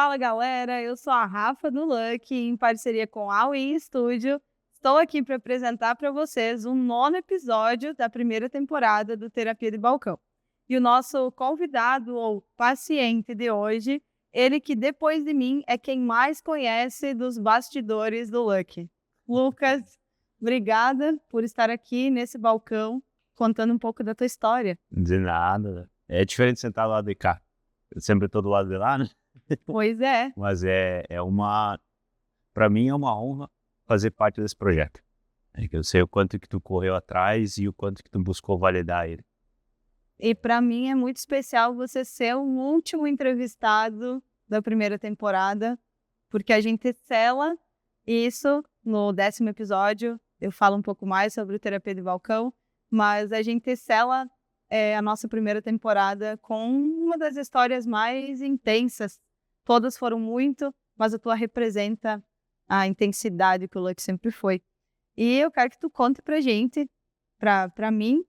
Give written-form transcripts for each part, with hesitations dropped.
Fala galera, eu sou a Rafa do Lucky, em parceria com a Win Studio. Estou aqui para apresentar para vocês o 9º episódio da primeira temporada do Terapia de Balcão. E o nosso convidado ou paciente de hoje, ele que depois de mim é quem mais conhece dos bastidores do Lucky. Lucas, obrigada por estar aqui nesse balcão contando um pouco da tua história. De nada. É diferente sentar do lado de cá. Eu sempre estou do lado de lá, né? Pois é. Mas para mim é uma honra fazer parte desse projeto. É que eu sei o quanto que tu correu atrás e o quanto que tu buscou validar ele. E para mim é muito especial você ser o último entrevistado da primeira temporada, porque a gente sela isso no 10º episódio. Eu falo um pouco mais sobre o Terapia de Balcão, mas a gente sela a nossa primeira temporada com uma das histórias mais intensas. Todas foram muito, mas a tua representa a intensidade que o Lucky sempre foi. E eu quero que tu conte pra gente, pra mim,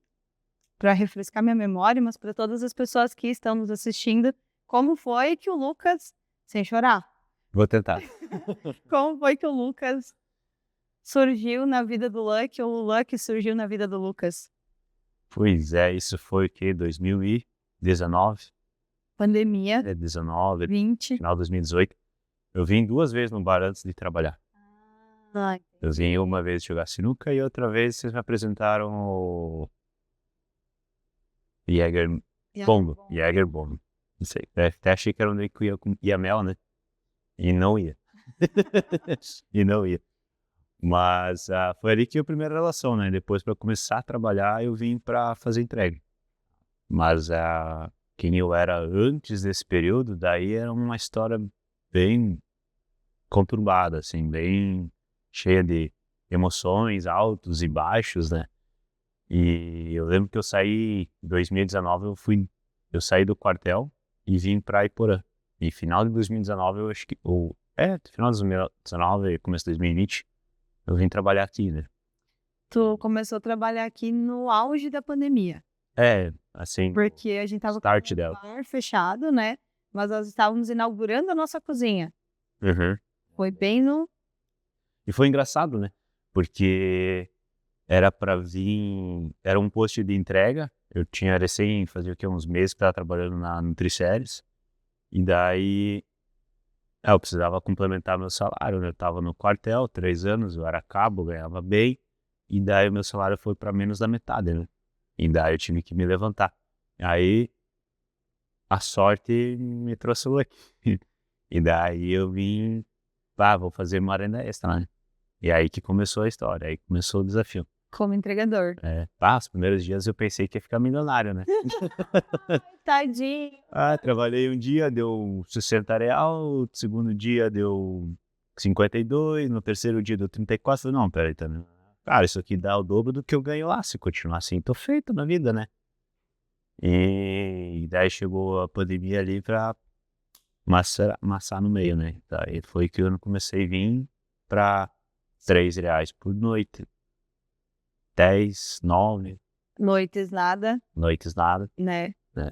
para refrescar minha memória, mas para todas as pessoas que estão nos assistindo, como foi que o Lucas, sem chorar, Vou tentar. como foi que o Lucas surgiu na vida do Lucky, ou o Lucky surgiu na vida do Lucas? Pois é, isso foi o quê? 2019? Pandemia, 19, 20. final de 2018. Eu vim 2 vezes no bar antes de trabalhar. Ai, Eu vim uma vez jogar sinuca e outra vez vocês me apresentaram o Jäger Bomb. Não sei, até achei que era onde que ia mel, né? E não ia. E não ia. Mas foi ali que a primeira relação, né? Depois, para começar a trabalhar, eu vim para fazer entrega. Mas quem eu era antes desse período, daí era uma história bem conturbada, assim, bem cheia de emoções, altos e baixos, né? E eu lembro que eu saí em 2019, eu saí do quartel e vim para Iporã. E final de 2019, eu acho que final de 2019 e começo de 2020, eu vim trabalhar aqui, né? tu começou a trabalhar aqui no auge da pandemia, Assim, porque a gente tava start com o dela. bar fechado, né? Mas nós estávamos inaugurando a nossa cozinha. Uhum. Foi bem no... E foi engraçado, né? Porque era para vir, era um post de entrega. Eu tinha fazia o quê? Uns meses que estava trabalhando na Nutriceres. E daí eu precisava complementar meu salário, né? Eu estava no quartel, 3 anos, eu era cabo, ganhava bem. E daí o meu salário foi para menos da metade, né? E daí eu tive que me levantar. Aí a sorte me trouxe aqui. E daí eu vim, vou fazer uma renda extra, né? E aí que começou a história, aí começou o desafio. como entregador. Os primeiros dias eu pensei que ia ficar milionário, né? Tadinho. Trabalhei um dia, deu 60 real, no segundo dia deu 52, no terceiro dia deu 34, falei, não, peraí também. Cara, isso aqui dá o dobro do que eu ganho lá, se continuar assim, tô feito na vida, né? E daí chegou a pandemia ali pra amassar no meio, né? Daí foi que eu comecei a vir pra R$3 por noite. 10, 9 Noites nada, noites nada, né? né?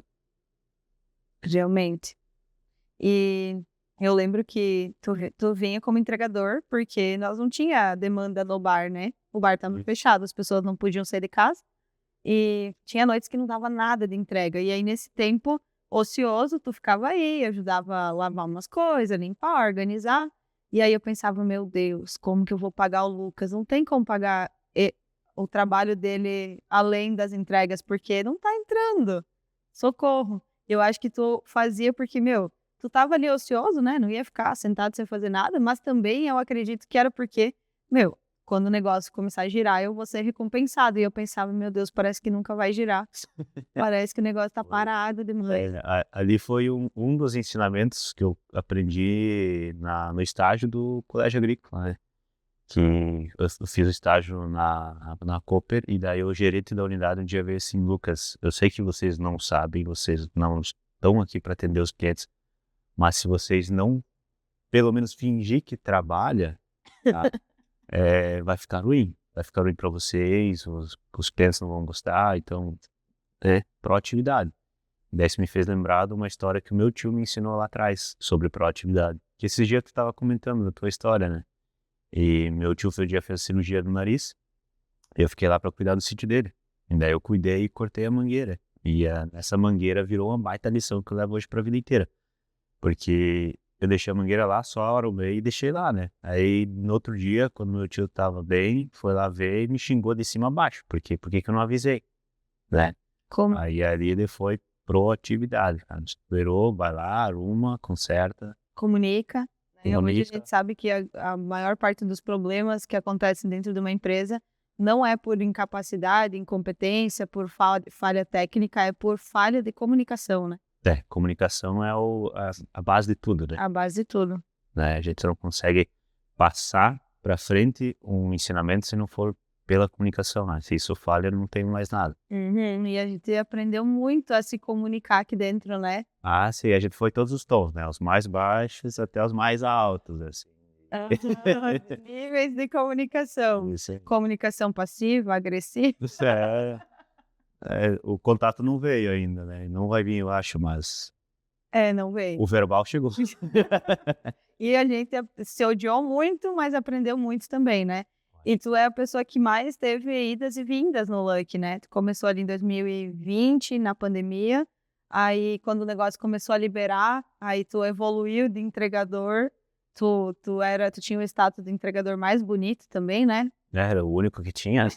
Realmente. E eu lembro que tu vinha como entregador, porque nós não tinha demanda no bar, né? O bar estava fechado, as pessoas não podiam sair de casa. E tinha noites que não dava nada de entrega. E aí, nesse tempo ocioso, tu ficava aí, ajudava a lavar umas coisas, limpar, organizar. E aí eu pensava, meu Deus, como que eu vou pagar o Lucas? Não tem como pagar o trabalho dele além das entregas, porque não tá entrando. Socorro. Eu acho que tu fazia porque, meu, tu tava ali ocioso, né? Não ia ficar sentado sem fazer nada, mas também eu acredito que era porque, meu, quando o negócio começar a girar, eu vou ser recompensado. E eu pensava, meu Deus, parece que nunca vai girar. Parece que o negócio tá parado demais. Ali foi um dos ensinamentos que eu aprendi no estágio do Colégio Agrícola, né? Que eu fiz o estágio na Cooper, e daí o gerente da unidade um dia veio assim, Lucas, eu sei que vocês não sabem, vocês não estão aqui para atender os clientes, mas se vocês não, pelo menos fingir que trabalha, tá? Vai ficar ruim para vocês, os clientes não vão gostar, então, proatividade. Daí isso me fez lembrar de uma história que o meu tio me ensinou lá atrás sobre proatividade. Que esses dias tu estava comentando da tua história, né? E meu tio um dia fez cirurgia do nariz, e eu fiquei lá para cuidar do sítio dele. E daí eu cuidei e cortei a mangueira. E essa mangueira virou uma baita lição que eu levo hoje para a vida inteira. Porque eu deixei a mangueira lá só a hora e deixei lá, né? Aí no outro dia, quando meu tio tava bem, foi lá ver e me xingou de cima a baixo. Por que que eu não avisei? Né? Como Aí ali ele foi proatividade, cara. Esperou, vai lá, arruma, conserta. comunica, né? Hoje a Comunica. gente sabe que a maior parte dos problemas que acontecem dentro de uma empresa não é por incapacidade, incompetência, por falha técnica, é por falha de comunicação, né? Comunicação é a base de tudo, né? A base de tudo. Né? A gente não consegue passar para frente um ensinamento se não for pela comunicação, né? Se isso falha, não tem mais nada. E a gente aprendeu muito a se comunicar aqui dentro, né? Ah, sim, a gente foi todos os tons, né? Os mais baixos até os mais altos, assim. Níveis de comunicação. Isso aí. Comunicação passiva, agressiva. Isso o contato não veio ainda, né? Não vai vir, eu acho, mas Não veio. o verbal chegou. E a gente se odiou muito, mas aprendeu muito também, né? E tu é a pessoa que mais teve idas e vindas no Lucky, né? Tu começou ali em 2020, na pandemia. Aí, quando o negócio começou a liberar, aí tu evoluiu de entregador. Tu tinha o status de entregador mais bonito também, né? Era o único que tinha.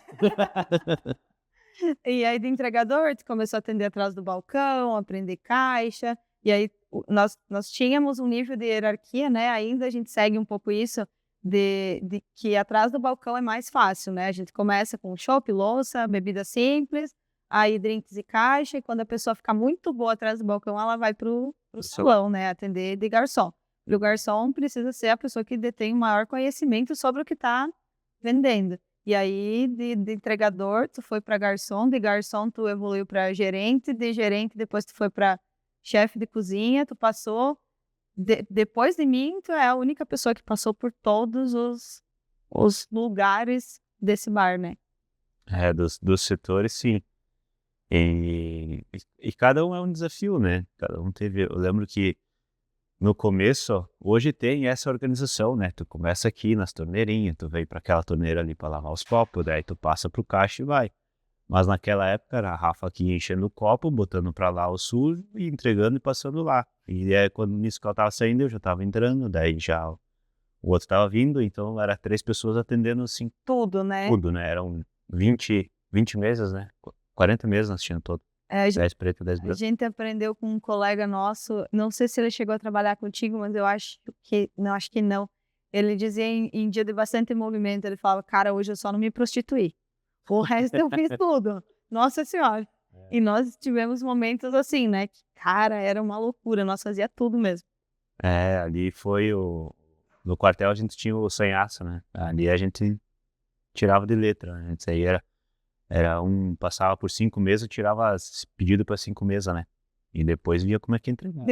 E aí, de entregador, tu começou a atender atrás do balcão, aprender caixa. E aí, nós tínhamos um nível de hierarquia, né? Ainda a gente segue um pouco isso, de que atrás do balcão é mais fácil, né? A gente começa com chopp, louça, bebida simples, aí drinks e caixa. E quando a pessoa fica muito boa atrás do balcão, ela vai pro salão, né? Atender de garçom. E o garçom precisa ser a pessoa que detém o maior conhecimento sobre o que está vendendo. E aí, de entregador, tu foi para garçom, de garçom tu evoluiu para gerente, de gerente depois tu foi para chefe de cozinha, tu passou, depois de mim, tu é a única pessoa que passou por todos os lugares desse bar, né? Dos setores, sim. E cada um é um desafio, né? Cada um teve. Eu lembro que no começo, hoje tem essa organização, né? Tu começa aqui nas torneirinhas, tu vem para aquela torneira ali para lavar os copos, daí tu passa pro caixa e vai. Mas naquela época era a Rafa aqui enchendo o copo, botando para lá o sujo e entregando e passando lá. E aí quando nisso que ela tava saindo, eu já tava entrando, daí já o outro tava vindo, então era 3 pessoas atendendo assim. Tudo, né? Tudo, né? Eram 20 mesas, né? 40 mesas nós tínhamos todo. 10 preto, 10 A branco. gente aprendeu com um colega nosso, não sei se ele chegou a trabalhar contigo, mas eu acho que não. Ele dizia em dia de bastante movimento, ele falava, cara, hoje eu só não me prostituí. O resto eu fiz tudo. Nossa Senhora. E nós tivemos momentos assim, né? Que, cara, era uma loucura, nós fazia tudo mesmo. Ali foi no quartel a gente tinha o sanhaço, né? Ali a gente tirava de letra, né? Isso aí era passava por 5 meses, tirava pedido para 5 mesas, né? E depois via como é que entregava.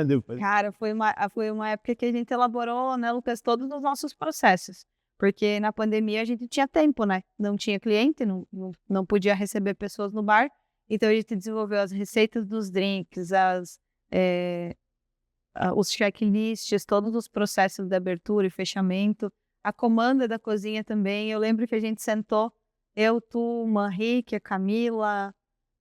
Depois... Cara, foi uma época que a gente elaborou, né, Lucas, todos os nossos processos. Porque na pandemia a gente tinha tempo, né? Não tinha cliente, não podia receber pessoas no bar. Então a gente desenvolveu as receitas dos drinks, os checklists, todos os processos de abertura e fechamento, a comanda da cozinha também. Eu lembro que a gente sentou, eu, tu, o Manrique, a Camila,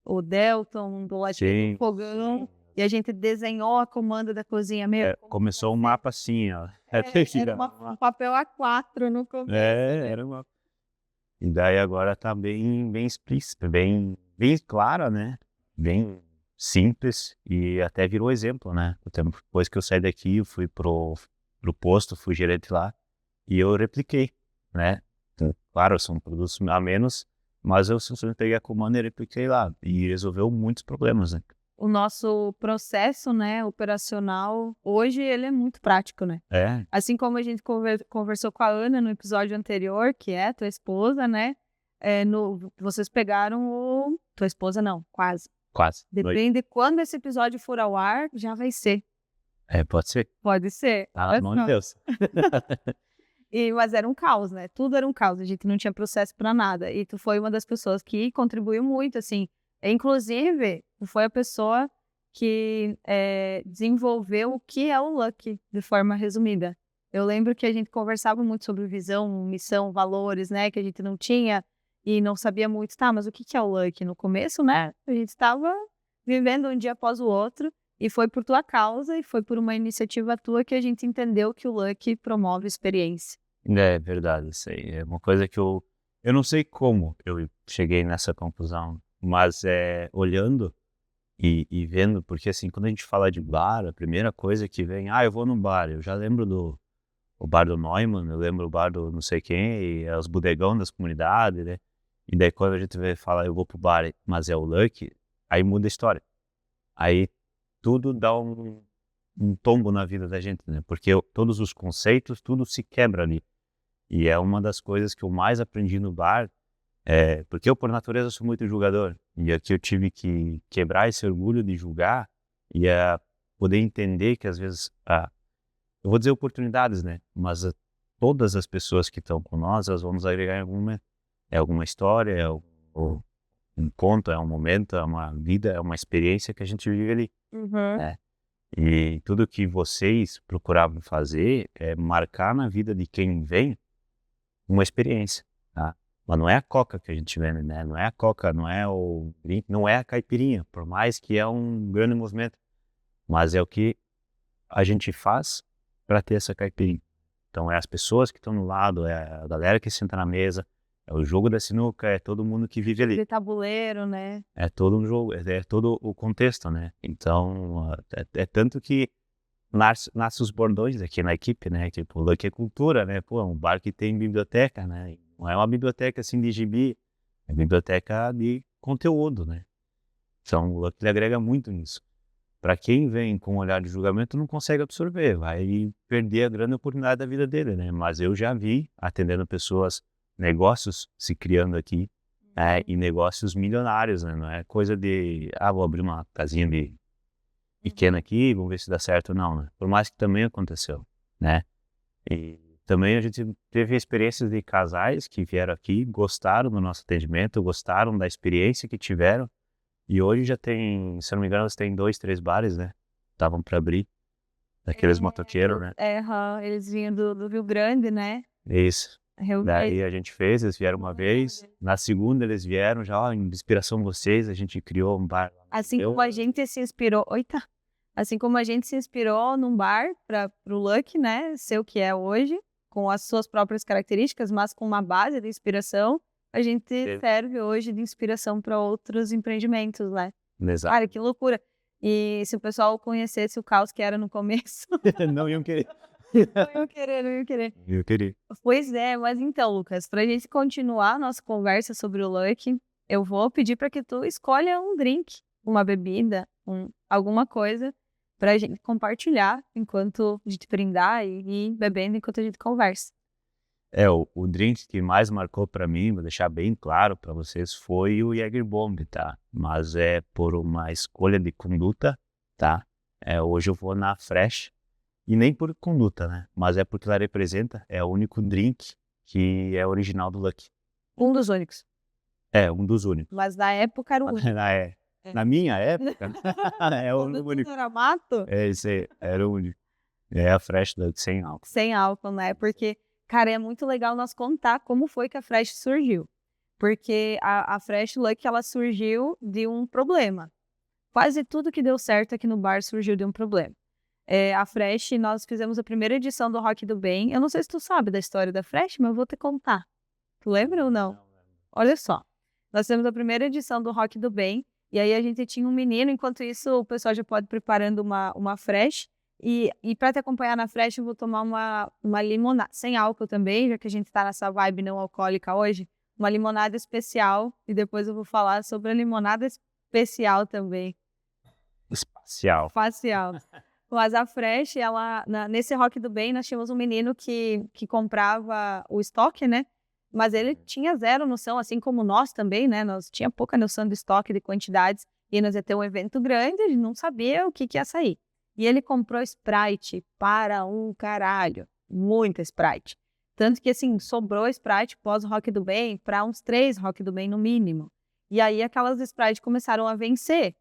o Delton, do Latinho do Fogão, e a gente desenhou a comanda da cozinha mesmo. Começou um mapa assim, ó. Era um papel A4 no começo. Era um mapa. E daí agora tá bem explícito, bem clara, né? Bem simples e até virou exemplo, né? Depois que eu saí daqui, eu fui pro posto, fui gerente lá e eu repliquei, né? Então, claro, são produtos a menos, mas eu simplesmente peguei a comanda e repliquei lá e resolveu muitos problemas, né? O nosso processo, né, operacional, hoje ele é muito prático, né? Assim como a gente conversou com a Ana no episódio anterior, que é tua esposa, né? Vocês pegaram tua esposa não, quase. Quase. Depende de quando esse episódio for ao ar, já vai ser. Pode ser. Pode ser. Tá na mão de Deus. Mas era um caos, né? Tudo era um caos, a gente não tinha processo para nada. E tu foi uma das pessoas que contribuiu muito, assim. Inclusive, foi a pessoa que desenvolveu o que é o Lucky, de forma resumida. Eu lembro que a gente conversava muito sobre visão, missão, valores, né, que a gente não tinha e não sabia muito, tá, mas o que é o Lucky? No começo, né, a gente estava vivendo um dia após o outro e foi por tua causa e foi por uma iniciativa tua que a gente entendeu que o Lucky promove experiência. É verdade, isso aí. É uma coisa que eu não sei como eu cheguei nessa conclusão, mas olhando e vendo, porque assim, quando a gente fala de bar, a primeira coisa que vem, eu vou no bar, eu já lembro o bar do Neumann, eu lembro o bar do não sei quem, e é os bodegão das comunidades, né? E daí quando a gente vê falar, eu vou pro bar, mas é o Lucky, aí muda a história. Aí tudo dá um tombo na vida da gente, né? Porque todos os conceitos, tudo se quebra ali. E é uma das coisas que eu mais aprendi no bar, porque eu, por natureza, sou muito julgador. E aqui eu tive que quebrar esse orgulho de julgar e poder entender que, às vezes, eu vou dizer oportunidades, né? Mas todas as pessoas que estão com nós, elas vão nos agregar em algum momento. É alguma história, um conto, é um momento, é uma vida, é uma experiência que a gente vive ali. Uhum. E tudo que vocês procuravam fazer é marcar na vida de quem vem uma experiência, tá? Mas não é a coca que a gente vende, né? Não é a coca, não é o drink, não é a caipirinha, por mais que é um grande movimento, mas é o que a gente faz para ter essa caipirinha. Então é as pessoas que estão no lado, é a galera que senta na mesa, é o jogo da sinuca, é todo mundo que vive ali. De tabuleiro, né? É todo um jogo, é todo o contexto, né? Então, é tanto que nasce os bordões aqui na equipe, né? Tipo, o Lucky é cultura, né? Pô, é um bar que tem biblioteca, né? Não é uma biblioteca assim de gibi, é biblioteca de conteúdo, né? Então, o Lucky ele agrega muito nisso. Para quem vem com um olhar de julgamento, não consegue absorver, vai perder a grande oportunidade da vida dele, né? Mas eu já vi, atendendo pessoas, negócios se criando aqui, e negócios milionários, né? Não é coisa de, vou abrir uma casinha de pequena aqui, vamos ver se dá certo, não, né? Por mais que também aconteceu, né? E também a gente teve experiências de casais que vieram aqui, gostaram do nosso atendimento, gostaram da experiência que tiveram, e hoje já tem, se eu não me engano, eles têm 2, 3 bares, né? Estavam para abrir, daqueles motoqueiros, né? Eles vinham do Rio Grande, né? Isso. Daí Realmente. a gente fez, eles vieram uma vez, na segunda eles vieram já, em inspiração vocês, a gente criou um bar. Assim como a gente se inspirou. Oita! Assim como a gente se inspirou num bar para o Lucky, né? Ser o que é hoje, com as suas próprias características, mas com uma base de inspiração, a gente serve hoje de inspiração para outros empreendimentos, né? Exato. Cara, que loucura! E se o pessoal conhecesse o caos que era no começo, Não iam querer. não iam querer, não iam querer. Eu queria. Pois é, mas então, Lucas, para a gente continuar a nossa conversa sobre o Lucky, eu vou pedir para que tu escolha um drink, uma bebida, alguma coisa, para a gente compartilhar enquanto a gente brindar e ir bebendo enquanto a gente conversa. O drink que mais marcou para mim, vou deixar bem claro para vocês, foi o Jäger Bomb, tá? Mas é por uma escolha de conduta, tá? Hoje eu vou na Fresh, e nem por conduta, né? Mas é porque ela representa, é o único drink que é original do Lucky. Um dos únicos. É, um dos únicos. Mas na época era o único. Na minha época, é o Quando único. tudo era mato, Esse aí, era o único. É a Fresh Lucky sem álcool. sem álcool, né? Porque, cara, é muito legal nós contar como foi que a Fresh surgiu. Porque a Fresh Lucky, ela surgiu de um problema. Quase tudo que deu certo aqui no bar surgiu de um problema. A Fresh, nós fizemos a primeira edição do Rock do Bem. Eu não sei se tu sabe da história da Fresh, mas eu vou te contar. Tu lembra ou não? Olha só. Nós temos a primeira edição do Rock do Bem. E aí a gente tinha um menino. Enquanto isso, o pessoal já pode ir preparando uma Fresh. E para te acompanhar na Fresh, eu vou tomar uma limonada. Sem álcool também, já que a gente tá nessa vibe não alcoólica hoje. Uma limonada especial. E depois eu vou falar sobre a limonada especial também. Espacial. Facial. Mas a Fresh, nesse Rock do Bem, nós tínhamos um menino que comprava o estoque, né? Mas ele tinha zero noção, assim como nós também, né? Nós tinha pouca noção de estoque, de quantidades. E nós ia ter um evento grande, a gente não sabia o que ia sair. E ele comprou Sprite para um caralho. Muita Sprite. Tanto que, assim, sobrou Sprite pós Rock do Bem para uns 3 Rock do Bem no mínimo. E aí aquelas Sprite começaram a vencer.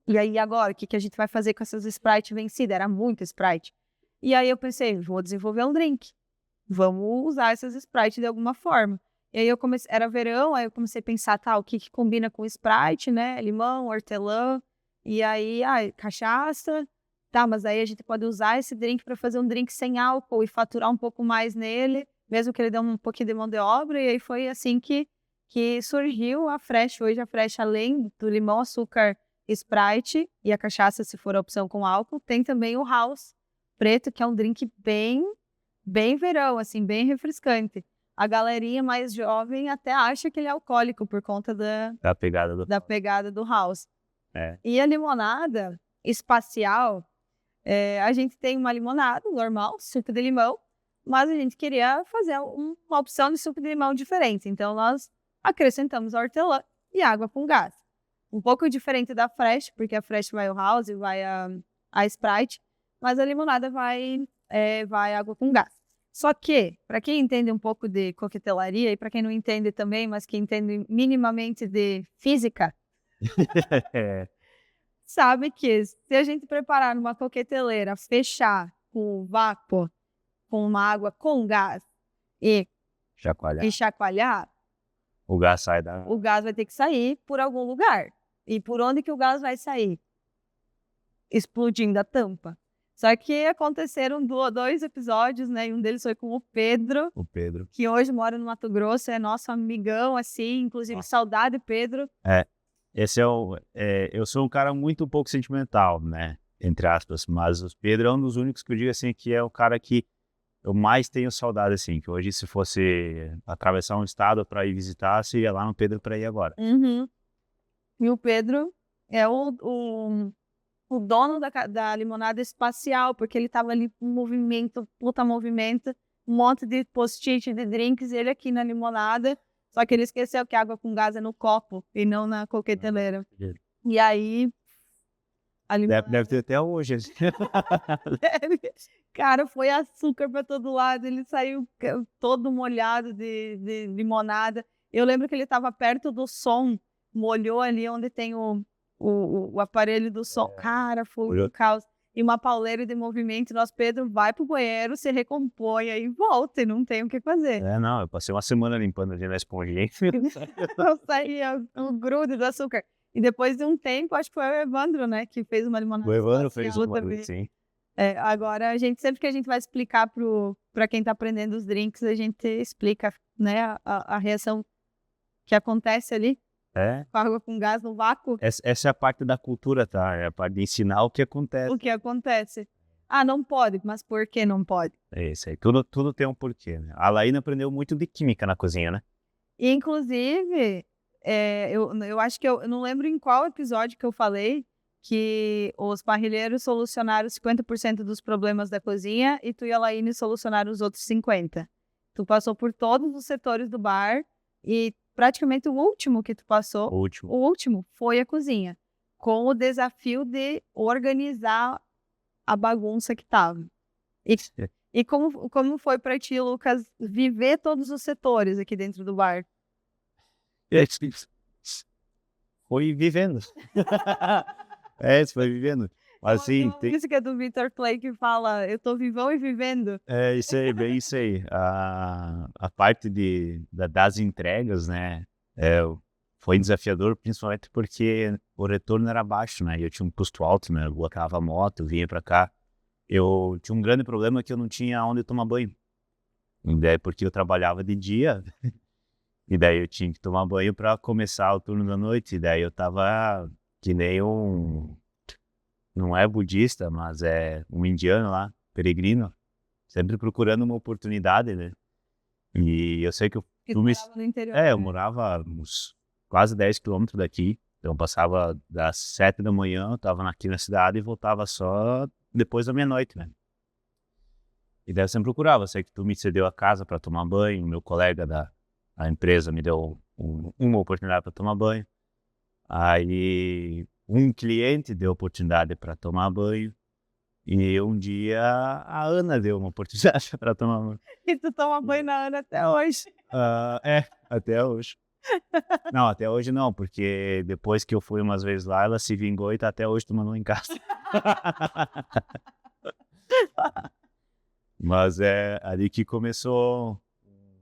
E aí agora, o que a gente vai fazer com essas Sprite vencidas? Era muito Sprite. E aí eu pensei, vou desenvolver um drink. Vamos usar essas Sprite de alguma forma. E aí era verão, aí eu comecei a pensar, tá, o que combina com Sprite, né? Limão, hortelã, e aí, cachaça. Tá, mas aí a gente pode usar esse drink para fazer um drink sem álcool e faturar um pouco mais nele, mesmo que ele dê um pouquinho de mão de obra. E aí foi assim que surgiu a Fresh. Hoje a Fresh, além do limão, açúcar, Sprite e a cachaça, se for a opção com álcool, tem também o House preto, que é um drink bem verão, assim, bem refrescante. A galerinha mais jovem até acha que ele é alcoólico por conta Da pegada da pegada do House. É. E a limonada espacial, a gente tem uma limonada normal, suco de limão, mas a gente queria fazer uma opção de suco de limão diferente. Então, nós acrescentamos hortelã e água com gás. Um pouco diferente da Fresh, porque a Fresh vai o House e vai a Sprite, mas a limonada vai água com gás. Só que, para quem entende um pouco de coquetelaria, e para quem não entende também, mas que entende minimamente de física, sabe que se a gente preparar numa coqueteleira, fechar com vácuo, com uma água com gás e chacoalhar, o gás sai o gás vai ter que sair por algum lugar. E por onde que o gás vai sair? Explodindo a tampa. Só que aconteceram 2 episódios, né? E um deles foi com o Pedro. O Pedro. Que hoje mora no Mato Grosso, é nosso amigão, assim. Inclusive, saudade, Pedro. Esse eu sou um cara muito um pouco sentimental, né? Entre aspas. Mas o Pedro é um dos únicos que eu digo assim, que é o cara que eu mais tenho saudade, assim. Que hoje, se fosse atravessar um estado para ir visitar, seria lá no Pedro para ir agora. Uhum. E o Pedro é o dono da limonada espacial, porque ele tava ali com movimento, puta movimento, um monte de post-it de drinks, ele aqui na limonada, só que ele esqueceu que a água com gás é no copo e não na coqueteleira. E aí, a limonada... Deve ter até hoje. Cara, foi açúcar pra todo lado, ele saiu todo molhado de limonada. Eu lembro que ele tava perto do som, molhou ali onde tem o aparelho do som. Cara, foi um caos. E uma pauleira de movimento. Nosso Pedro vai pro banheiro, se recompõe e volta, e não tem o que fazer. Não, eu passei uma semana limpando ali na esponjinha. Não saía o grude do açúcar. E depois de um tempo, acho que foi o Evandro, né, que fez uma limonada. O Evandro fez uma, sim. Agora, sempre que a gente vai explicar para quem tá aprendendo os drinks, a gente explica, né, a reação que acontece ali. Com água com gás no vácuo. Essa é a parte da cultura, tá? É a parte de ensinar o que acontece. O que acontece. Ah, não pode, mas por que não pode? É isso aí, tudo tem um porquê, né? A Laína aprendeu muito de química na cozinha, né? E, inclusive, eu acho que eu não lembro em qual episódio que eu falei que os parrilheiros solucionaram 50% dos problemas da cozinha e tu e a Laíne solucionaram os outros 50%. Tu passou por todos os setores do bar e praticamente o último que tu passou, o último foi a cozinha, com o desafio de organizar a bagunça que tava. E como foi pra ti, Lucas, viver todos os setores aqui dentro do bar? Foi vivendo. Foi vivendo. Mas, assim, tem uma música do Victor Clay que fala, eu tô vivão e vivendo. É isso aí, bem isso aí. A parte das entregas, né, foi desafiador, principalmente porque o retorno era baixo, né, eu tinha um custo alto, né, eu colocava a moto, eu vinha pra cá. Eu tinha um grande problema que eu não tinha onde tomar banho. E daí, porque eu trabalhava de dia, e daí eu tinha que tomar banho para começar o turno da noite, e daí eu tava que nem não é budista, mas é um indiano lá, peregrino, sempre procurando uma oportunidade, né? E eu sei que tu morava no interior. Eu morava uns quase 10 quilômetros daqui, então eu passava das 7 da manhã, eu tava aqui na cidade e voltava só depois da meia-noite, né? E daí eu sempre procurava, sei que tu me cedeu a casa para tomar banho, meu colega da empresa me deu uma oportunidade para tomar banho, aí um cliente deu oportunidade para tomar banho, e um dia a Ana deu uma oportunidade para tomar banho. E tu toma banho na Ana até hoje. Até hoje. Não, até hoje não, porque depois que eu fui umas vezes lá, ela se vingou e tá até hoje tomando um em casa. Mas é ali que começou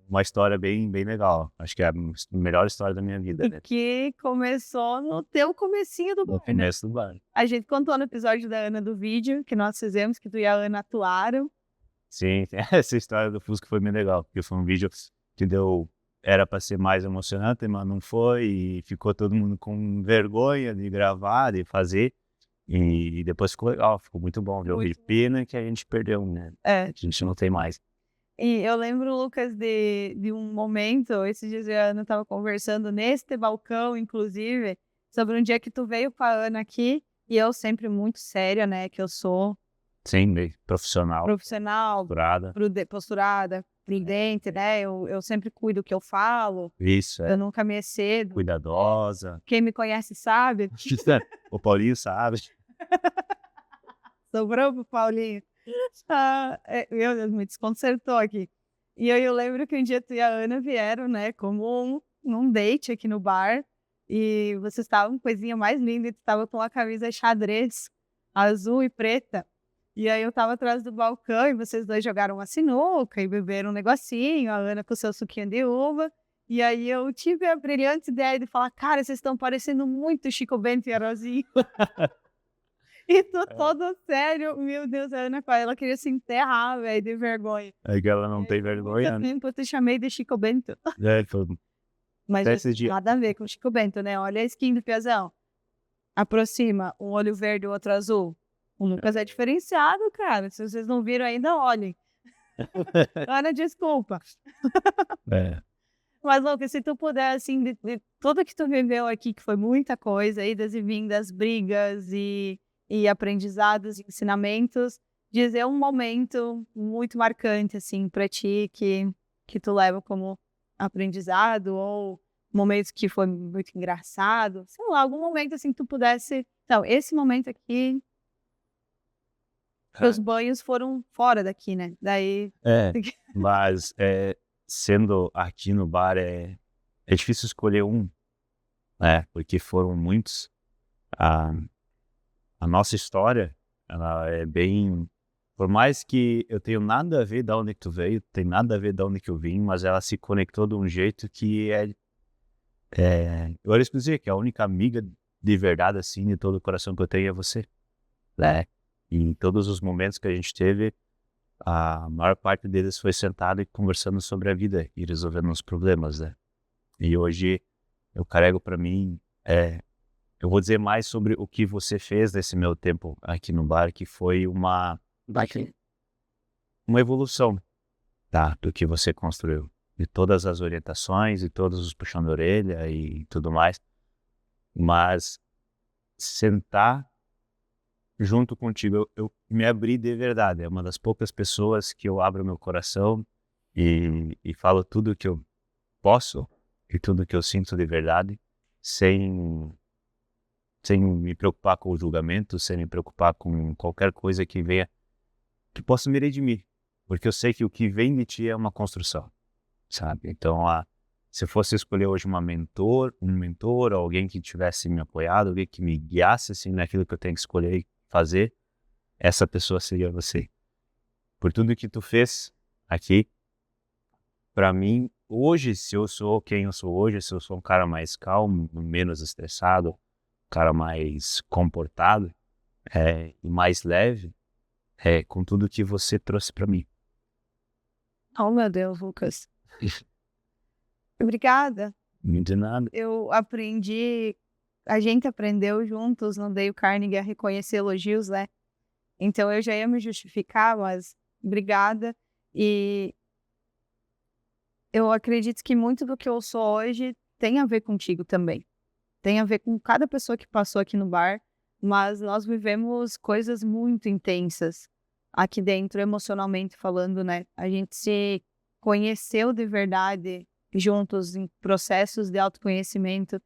uma história bem, bem legal. Acho que é a melhor história da minha vida, E né? que começou no teu comecinho do No bar, né? começo do bar. A gente contou no episódio da Ana do vídeo, que nós fizemos, que tu e a Ana atuaram. Sim, essa história do Fusca foi bem legal, porque foi um vídeo que deu. Era para ser mais emocionante, mas não foi, e ficou todo mundo com vergonha de gravar, de fazer. E depois ficou legal, ficou muito bom ver o vídeo. Muito. Pena que a gente perdeu, né? É. A gente não tem mais. E eu lembro, Lucas, de um momento, esses dias a Ana estava conversando neste balcão, inclusive, sobre um dia que tu veio com a Ana aqui, e eu sempre muito séria, né, que eu sou Sim, meio profissional, profissional, curada. posturada, prudente, né, eu sempre cuido do que eu falo, Isso, eu nunca me excedo. cuidadosa. Quem me conhece sabe, O Paulinho sabe. sobrou pro Paulinho. Meu Deus, me desconcertou aqui. E eu lembro que um dia tu e a Ana vieram, né, como num date aqui no bar, e vocês estavam coisinha mais linda, e tu estava com uma camisa xadrez, azul e preta. E aí eu estava atrás do balcão, e vocês dois jogaram uma sinuca e beberam um negocinho, a Ana com seu suquinho de uva. E aí eu tive a brilhante ideia de falar, cara, vocês estão parecendo muito Chico Bento e a Rosinha. E tu todo sério, meu Deus, a Ana, ela queria se enterrar, velho, de vergonha. É que ela não E tem aí, por vergonha, muito né? tempo eu te chamei de Chico Bento. Foi Mas até esse dia. nada a ver com Chico Bento, né? Olha a skin do Piazão. Aproxima, um olho verde e o outro azul. O Lucas é diferenciado, cara. Se vocês não viram ainda, olhem. Ana, desculpa. É. Mas, Lucas, se tu puder, assim, de tudo que tu viveu aqui, que foi muita coisa, idas e vindas, brigas e aprendizados, ensinamentos, dizer um momento muito marcante, assim, pra ti, que tu leva como aprendizado, ou momentos que foi muito engraçado, sei lá, algum momento, assim, que tu pudesse... Então, esse momento aqui, os banhos foram fora daqui, né? Daí... Mas sendo aqui no bar é difícil escolher um, né? Porque foram muitos. A nossa história, ela é bem... Por mais que eu tenho nada a ver de onde que tu veio, tem nada a ver de onde que eu vim, mas ela se conectou de um jeito que eu acho dizer que a única amiga de verdade, assim, de todo o coração que eu tenho é você, né? E em todos os momentos que a gente teve, a maior parte deles foi sentado e conversando sobre a vida e resolvendo os problemas, né? E hoje eu carrego para mim, eu vou dizer mais sobre o que você fez nesse meu tempo aqui no bar, que foi uma evolução, tá, do que você construiu, de todas as orientações e todos os puxão de orelha e tudo mais, mas sentar junto contigo, eu me abri de verdade, é uma das poucas pessoas que eu abro meu coração e falo tudo que eu posso e tudo que eu sinto de verdade, sem me preocupar com o julgamento, sem me preocupar com qualquer coisa que venha, que possa me redimir, porque eu sei que o que vem de ti é uma construção, sabe? Então, se eu fosse escolher hoje um mentor, alguém que tivesse me apoiado, alguém que me guiasse assim, naquilo que eu tenho que escolher e fazer, essa pessoa seria você. Por tudo que tu fez aqui, para mim, hoje, se eu sou quem eu sou hoje, se eu sou um cara mais calmo, menos estressado, um cara mais comportado e mais leve, com tudo que você trouxe para mim. Oh, meu Deus, Lucas. Obrigada. De nada. Eu aprendi, a gente aprendeu juntos no Dale Carnegie a reconhecer elogios, né? Então eu já ia me justificar, mas obrigada. E eu acredito que muito do que eu sou hoje tem a ver contigo também. Tem a ver com cada pessoa que passou aqui no bar, mas nós vivemos coisas muito intensas aqui dentro, emocionalmente falando, né? A gente se conheceu de verdade juntos em processos de autoconhecimento.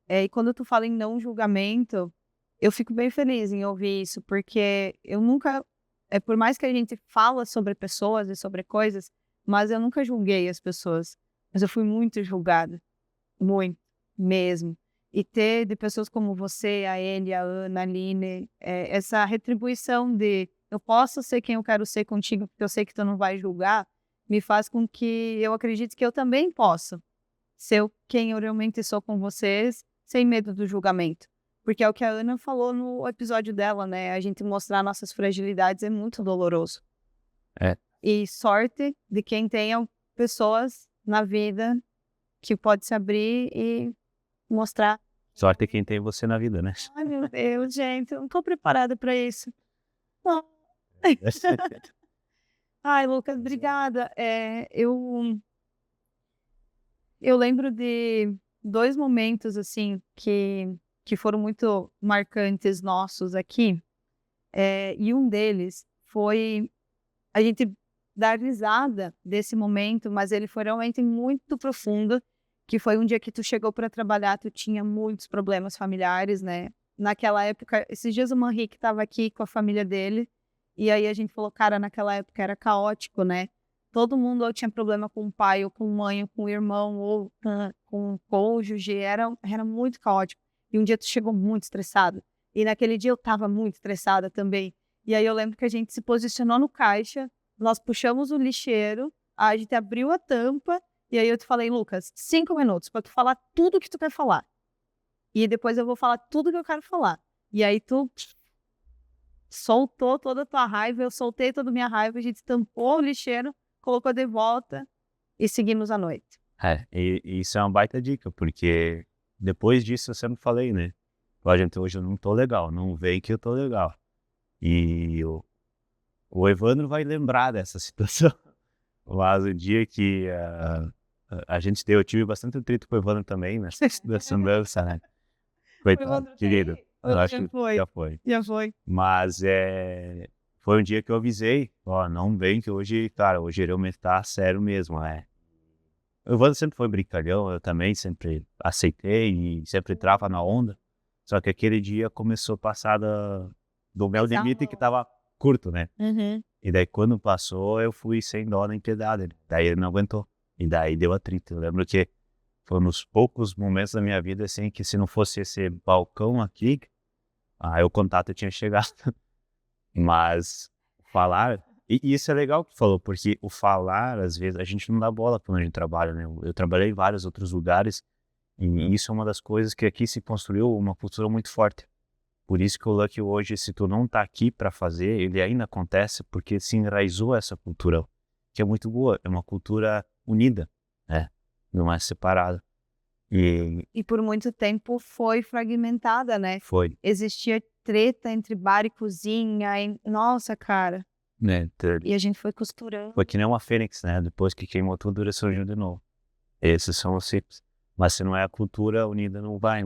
E quando tu fala em não julgamento, eu fico bem feliz em ouvir isso, porque eu nunca, por mais que a gente fala sobre pessoas e sobre coisas, mas eu nunca julguei as pessoas, mas eu fui muito julgada. Muito, mesmo. E ter de pessoas como você, a Eli, a Ana, a Aline, essa retribuição de eu posso ser quem eu quero ser contigo, porque eu sei que tu não vai julgar, me faz com que eu acredite que eu também posso ser quem eu realmente sou com vocês, sem medo do julgamento. Porque é o que a Ana falou no episódio dela, né? A gente mostrar nossas fragilidades é muito doloroso. É. E sorte de quem tenha pessoas na vida que pode se abrir e mostrar. Sorte é quem tem você na vida, né? Ai, meu Deus, gente, eu não tô preparada para isso. Não. Ai, Lucas, obrigada. Eu lembro de 2 momentos, assim, que foram muito marcantes nossos aqui, e um deles foi a gente dar risada desse momento, mas ele foi realmente muito profundo, que foi um dia que tu chegou para trabalhar, tu tinha muitos problemas familiares, né. Naquela época, esses dias o Manrique estava aqui com a família dele, e aí a gente falou: "Cara, naquela época era caótico, né". Todo mundo ou tinha problema com o pai, ou com mãe, ou com o irmão, ou com o cônjuge, era muito caótico. E um dia tu chegou muito estressado, e naquele dia eu estava muito estressada também. E aí eu lembro que a gente se posicionou no caixa, nós puxamos o lixeiro, a gente abriu a tampa, e aí eu te falei: "Lucas, 5 minutos para tu falar tudo o que tu quer falar. E depois eu vou falar tudo que eu quero falar". E aí tu soltou toda a tua raiva, eu soltei toda a minha raiva, a gente tampou o lixeiro, colocou de volta e seguimos a noite. E isso é uma baita dica, porque depois disso eu sempre falei, né? Ó, gente, hoje eu não tô legal, não vem que eu tô legal. E o Evandro vai lembrar dessa situação. Mas o dia que a gente deu, eu tive bastante atrito com o Evandro também, nessa andança, né? Coitado, querido. Eu acho que já foi. Já foi. Mas foi um dia que eu avisei, ó, não vem que hoje, cara, hoje realmente tá sério mesmo, né? O Evandro sempre foi brincalhão, eu também sempre aceitei e sempre entrava na onda. Só que aquele dia começou a passar do meu limite que tava curto, né? Uhum. E daí quando passou, eu fui sem dó nem piedade, né? Daí ele não aguentou. E daí deu atrito. Eu lembro que foi nos poucos momentos da minha vida, assim, que se não fosse esse balcão aqui, aí o contato tinha chegado. Mas falar... E isso é legal que tu falou, porque o falar, às vezes, a gente não dá bola quando a gente trabalha, né? Eu trabalhei em vários outros lugares e isso é uma das coisas que aqui se construiu uma cultura muito forte. Por isso que o Lucky hoje, se tu não tá aqui para fazer, ele ainda acontece porque se enraizou essa cultura, que é muito boa, é uma cultura unida, né? Não é separada. E por muito tempo foi fragmentada, né? Foi, Existia treta entre bar e cozinha, nossa, cara. né? E a gente foi costurando. Foi que nem uma fênix, né? Depois que queimou tudo, ele surgiu de novo. Esses são os ciclos. Mas se não é a cultura unida, não vai.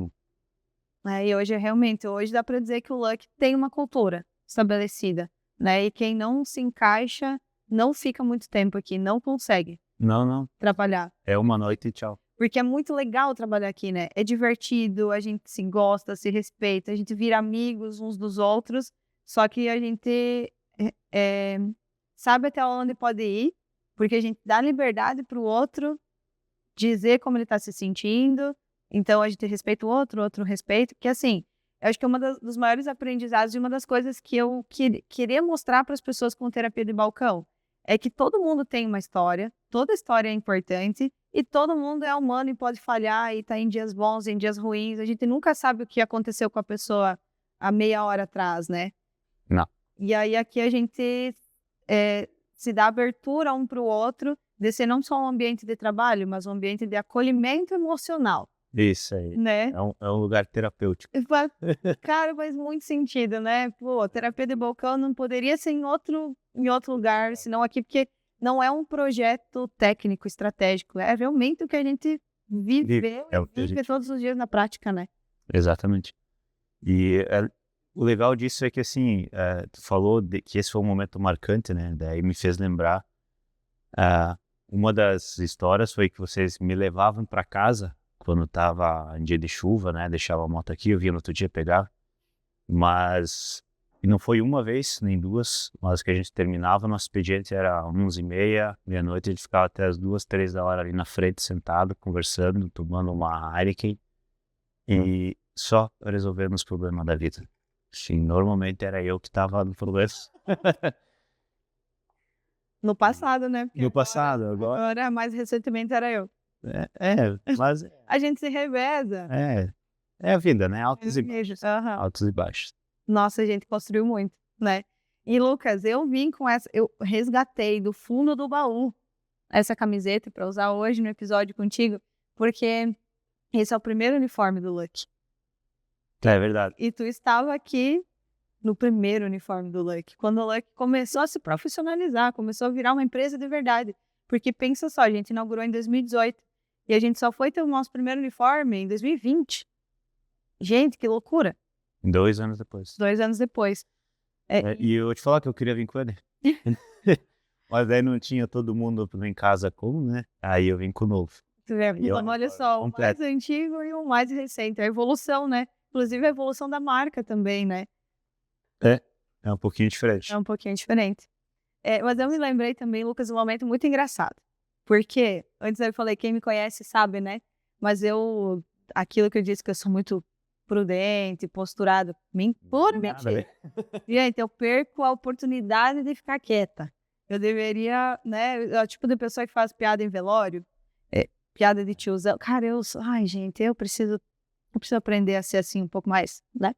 E hoje dá para dizer que o Lucky tem uma cultura estabelecida, né? E quem não se encaixa não fica muito tempo aqui, não consegue Não. trabalhar. É uma noite e tchau. Porque é muito legal trabalhar aqui, né? É divertido, a gente se gosta, se respeita, a gente vira amigos uns dos outros, só que a gente sabe até onde pode ir, porque a gente dá liberdade para o outro dizer como ele está se sentindo, então a gente respeita o outro respeita, porque assim, eu acho que é uma dos maiores aprendizados e uma das coisas que eu queria mostrar para as pessoas com terapia de balcão, é que todo mundo tem uma história, toda história é importante, e todo mundo é humano e pode falhar, e tá em dias bons, em dias ruins, a gente nunca sabe o que aconteceu com a pessoa há meia hora atrás, né? Não. E aí aqui a gente se dá abertura um para o outro, de ser não só um ambiente de trabalho, mas um ambiente de acolhimento emocional, Isso aí. né? É um lugar terapêutico. Cara, faz muito sentido, né? Pô, terapia de balcão não poderia ser em outro lugar, senão aqui, porque não é um projeto técnico, estratégico, é realmente o que a gente viveu É o que e a vive gente... todos os dias na prática, né? Exatamente. E o legal disso é que, assim, tu falou que esse foi um momento marcante, né? Daí me fez lembrar. Uma das histórias foi que vocês me levavam para casa quando tava em dia de chuva, né? Deixava a moto aqui, eu vinha no outro dia pegar. Mas E não foi uma vez, nem duas, mas que a gente terminava, nosso expediente era 11h30, meia-noite, a gente ficava até as 2, 3 da hora ali na frente, sentado, conversando, tomando uma Heineken e só resolvendo os problemas da vida. Sim, normalmente era eu que estava no problema. No passado, né? Porque No passado, agora, mais recentemente, era eu. Mas A gente se reveza. é a vida, né? Altos e baixos. Aham. Altos e baixos. Nossa, a gente construiu muito, né? E, Lucas, eu vim com essa... Eu resgatei do fundo do baú essa camiseta para usar hoje no episódio contigo, porque esse é o primeiro uniforme do Lucky. É verdade. E tu estava aqui no primeiro uniforme do Lucky, quando o Lucky começou a se profissionalizar, começou a virar uma empresa de verdade. Porque pensa só, a gente inaugurou em 2018 e a gente só foi ter o nosso primeiro uniforme em 2020. Gente, que loucura. 2 anos depois. 2 anos depois. E eu vou te falar que eu queria vir com ele. Mas aí não tinha todo mundo em casa como, né? Aí eu vim com o novo. Então, olha só, o mais completo. antigo e o mais recente. A evolução, né? Inclusive a evolução da marca também, né? É um pouquinho diferente. É um pouquinho diferente. Mas eu me lembrei também, Lucas, de um momento muito engraçado. Porque antes eu falei, quem me conhece sabe, né? Mas aquilo que eu disse que eu sou muito prudente, posturado, por mentir. Gente, eu perco a oportunidade de ficar quieta. Eu deveria, né? É o tipo de pessoa que faz piada em velório, piada de tiozão. Cara, ai, gente, eu preciso aprender a ser assim um pouco mais, né?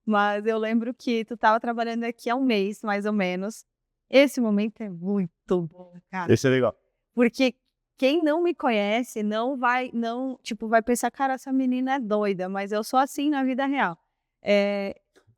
Mas eu lembro que tu estava trabalhando aqui há um mês, mais ou menos. Esse momento é muito bom, cara. Esse é legal. Porque quem não me conhece vai pensar, cara, essa menina é doida, mas eu sou assim na vida real.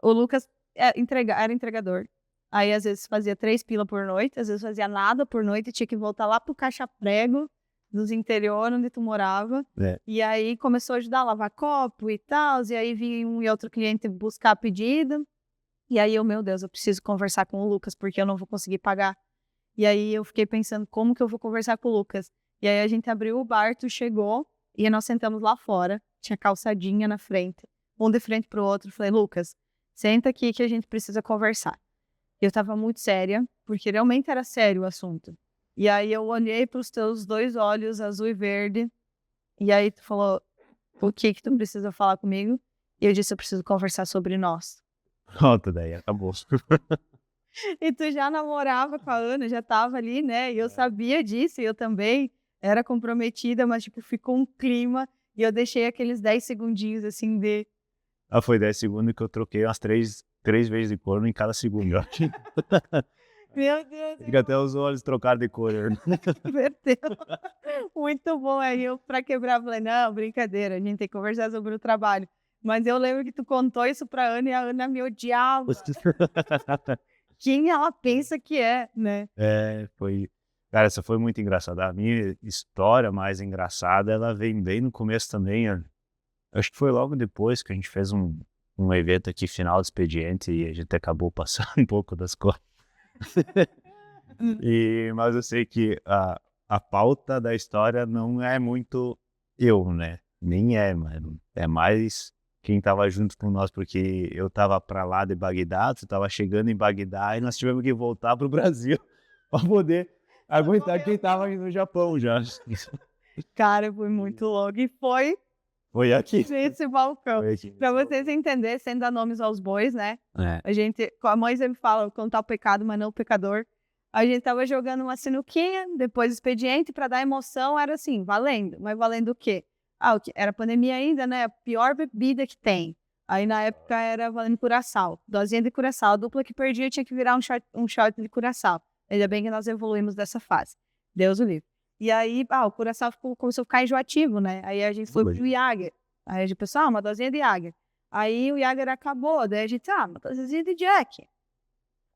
O Lucas era entregador. Aí, às vezes, fazia 3 pila por noite, às vezes fazia nada por noite, tinha que voltar lá pro caixa-prego dos interior onde tu morava. E aí começou a ajudar a lavar copo e tal, e aí vinha um e outro cliente buscar pedido. E aí meu Deus, eu preciso conversar com o Lucas, porque eu não vou conseguir pagar. E aí eu fiquei pensando, como que eu vou conversar com o Lucas? E aí a gente abriu o bar, tu chegou, e nós sentamos lá fora, tinha calçadinha na frente, um de frente pro outro. Falei, Lucas, senta aqui que a gente precisa conversar. Eu tava muito séria, porque realmente era sério o assunto. E aí eu olhei pros teus 2 olhos, azul e verde, e aí tu falou, o que tu precisa falar comigo? E eu disse, eu preciso conversar sobre nós. Pronto, daí acabou. E tu já namorava com a Ana, já tava ali, né? E eu sabia disso, e eu também era comprometida, mas, tipo, ficou um clima, e eu deixei aqueles 10 segundinhos, assim, de... Foi 10 segundos que eu troquei umas 3 vezes de cor em cada segundo, eu acho. Meu Deus! Fica até os olhos trocados de cor. Inverteu. Muito bom. Aí eu, pra quebrar, falei, não, brincadeira, a gente tem que conversar sobre o trabalho. Mas eu lembro que tu contou isso pra Ana e a Ana me odiava. Quem ela pensa que é, né? Foi... Cara, essa foi muito engraçada. A minha história mais engraçada, ela vem bem no começo também. Acho que foi logo depois que a gente fez um evento aqui, final do expediente, e a gente acabou passando um pouco das coisas. Mas eu sei que a pauta da história não é muito eu, né? Nem mano. É mais quem tava junto com nós, porque eu tava pra lá de Bagdá, tu tava chegando em Bagdá e nós tivemos que voltar pro Brasil pra poder aguentar quem tava aí no Japão já. Cara, foi muito louco. E Foi aqui. Nesse balcão. Foi aqui. Pra vocês entenderem, sem dar nomes aos bois, né? É. A mãe sempre fala, contar o pecado, mas não o pecador. A gente tava jogando uma sinuquinha, depois expediente, pra dar emoção, era assim, valendo. Mas valendo o quê? Era pandemia ainda, né? A pior bebida que tem. Aí na época era valendo curaçao. Dosinha de curaçao. A dupla que perdia tinha que virar um shot de curaçao. Ainda bem que nós evoluímos dessa fase. Deus o livre. E aí, o curaçao começou a ficar enjoativo, né? Aí a gente foi pro Jäger. Aí a gente pensou, uma dosinha de Jäger. Aí o Jäger acabou, daí a gente, uma dosinha de Jack.